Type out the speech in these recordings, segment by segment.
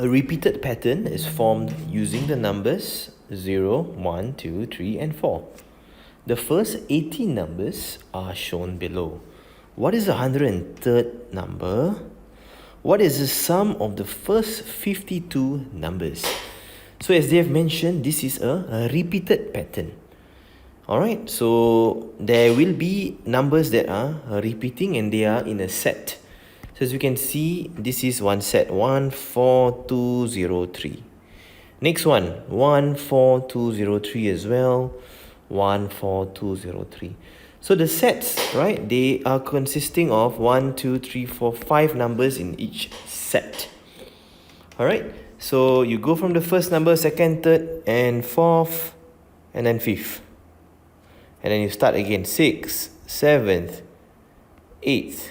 A repeated pattern is formed using the numbers 0, 1, 2, 3, and 4. The first 18 numbers are shown below. What is the 103rd number? What is the sum of the first 52 numbers? So as they have mentioned, this is a repeated pattern. Alright, so there will be numbers that are repeating and they are in a set. So as you can see, this is one set, 1, 4, 2, 0, 3. Next one, 1, 4, 2, 0, 3 as well. 1, 4, 2, 0, 3. So the sets, right, they are consisting of 1, 2, 3, 4, 5 numbers in each set. Alright, so you go from the first number, second, third, and fourth, and then fifth. And then you start again, 6th, 7th, 8th,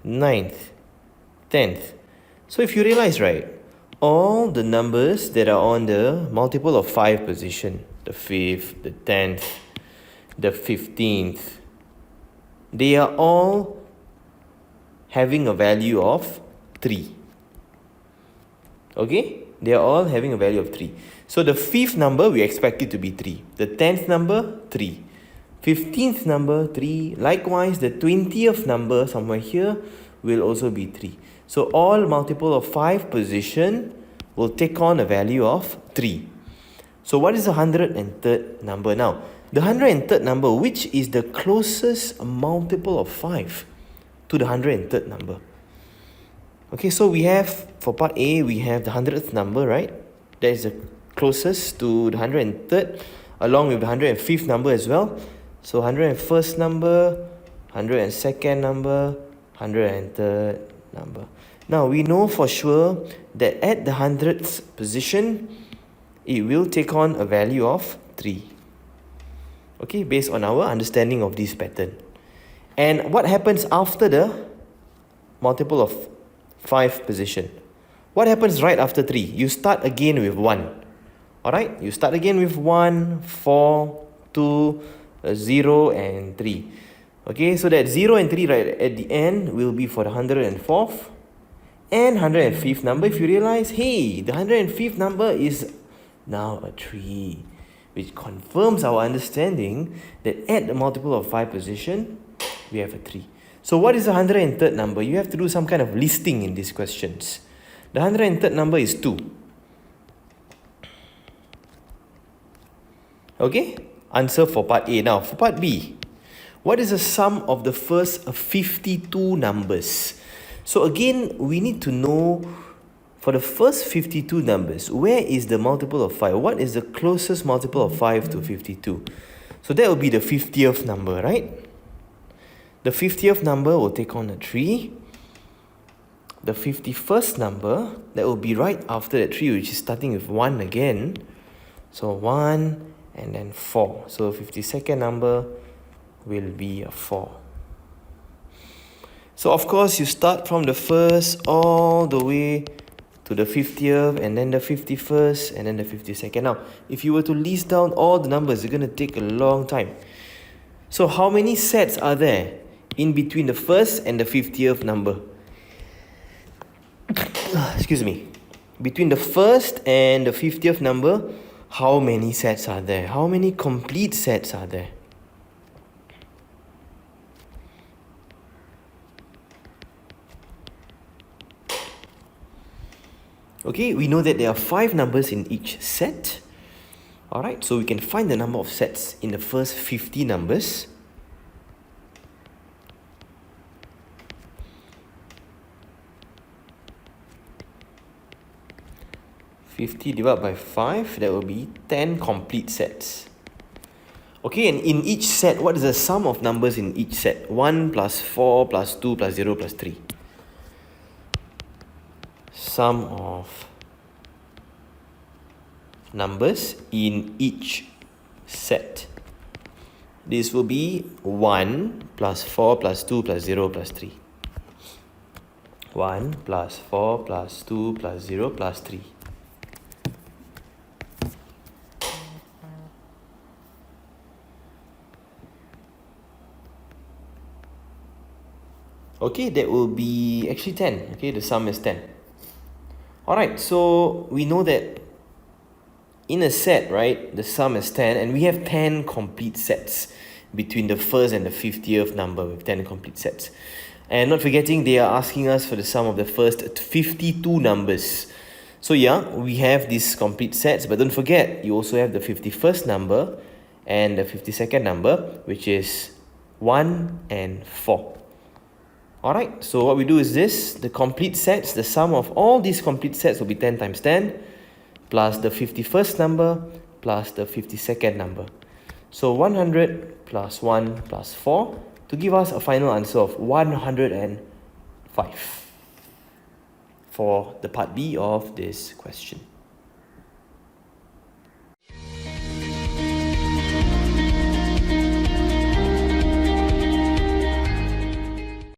9th, 10th. So if you realize, right, all the numbers that are on the multiple of 5 position, the 5th, the 10th, the 15th, they are all having a value of 3. Okay? They are all having a value of 3. So the 5th number, we expect it to be 3. The 10th number, 3. 15th number, 3. Likewise, the 20th number, somewhere here, will also be 3. So all multiple of 5 position will take on a value of 3. So what is the 103rd number now? The 103rd number, which is the closest multiple of 5 to the 103rd number? Okay, so we have, for part A, we have the 100th number, right? That is the closest to the 103rd, along with the 105th number as well. So 101st number, 102nd number, 103rd number. Now, we know for sure that at the 100th position, it will take on a value of 3. Okay, based on our understanding of this pattern. And what happens after the multiple of 5 position? What happens right after 3? You start again with 1. Alright, you start again with 1, 4, 2, 0, and 3. Okay, so that 0 and 3 right at the end will be for the 104th and 105th number. If you realize, hey, the 105th number is now a 3, which confirms our understanding that at the multiple of 5 position, we have a 3. So what is the 103rd number? You have to do some kind of listing in these questions. The 103rd number is 2. Okay? Answer for part A. Now, for part B, what is the sum of the first 52 numbers? So again, we need to know for the first 52 numbers, where is the multiple of 5? What is the closest multiple of 5 to 52? So that will be the 50th number, right? The 50th number will take on a 3. The 51st number, that will be right after that 3, which is starting with 1 again. So 1 and then 4. So 52nd number will be a 4. So of course, you start from the first all the way to the 50th, and then the 51st, and then the 52nd. Now, if you were to list down all the numbers, it's going to take a long time. So how many sets are there in between the first and the 50th number? Excuse me. Between the first and the 50th number, how many sets are there? How many complete sets are there? Okay, we know that there are 5 numbers in each set. Alright, so we can find the number of sets in the first 50 numbers. Divided by 5, that will be 10 complete sets. Okay, and in each set, what is the sum of numbers in each set? 1 plus 4 plus 2 plus 0 plus 3. Sum of numbers in each set. This will be 1 plus 4 plus 2 plus 0 plus 3. 1 plus 4 plus 2 plus 0 plus 3. Okay, that will be actually 10. Okay, the sum is 10. Alright, so we know that in a set, right, the sum is 10, and we have 10 complete sets between the first and the 50th number with 10 complete sets. And not forgetting, they are asking us for the sum of the first 52 numbers. So yeah, we have these complete sets, but don't forget, you also have the 51st number and the 52nd number, which is 1 and 4. Alright, so what we do is this, the complete sets, the sum of all these complete sets will be 10 times 10, plus the 51st number, plus the 52nd number. So 100 plus 1 plus 4, to give us a final answer of 105 for the part B of this question.